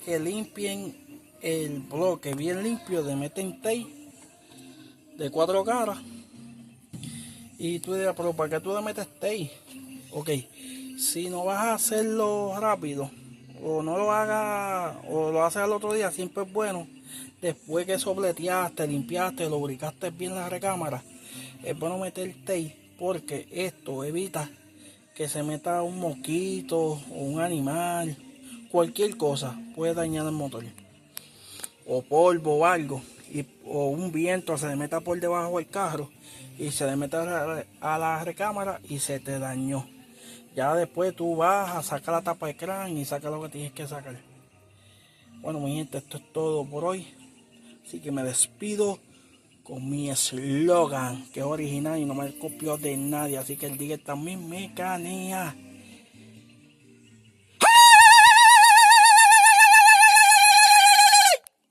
que limpien el bloque bien limpio, le meten tape de 4 caras. Y tú dirás, pero ¿para qué tú le metes tape? Ok, si no vas a hacerlo rápido, o no lo hagas, o lo haces al otro día, siempre es bueno, después que sobleteaste, limpiaste, lubricaste bien la recámara, es bueno meter tape, porque esto evita que se meta un mosquito o un animal, cualquier cosa puede dañar el motor, o polvo o algo, o un viento se le meta por debajo del carro y se le mete a la recámara y se te dañó. Ya después tú vas a sacar la tapa de crán y sacar lo que tienes que sacar. Bueno, mi gente, esto es todo por hoy. Así que me despido con mi eslogan, que es original y no me copió de nadie. Así que el día también me canea.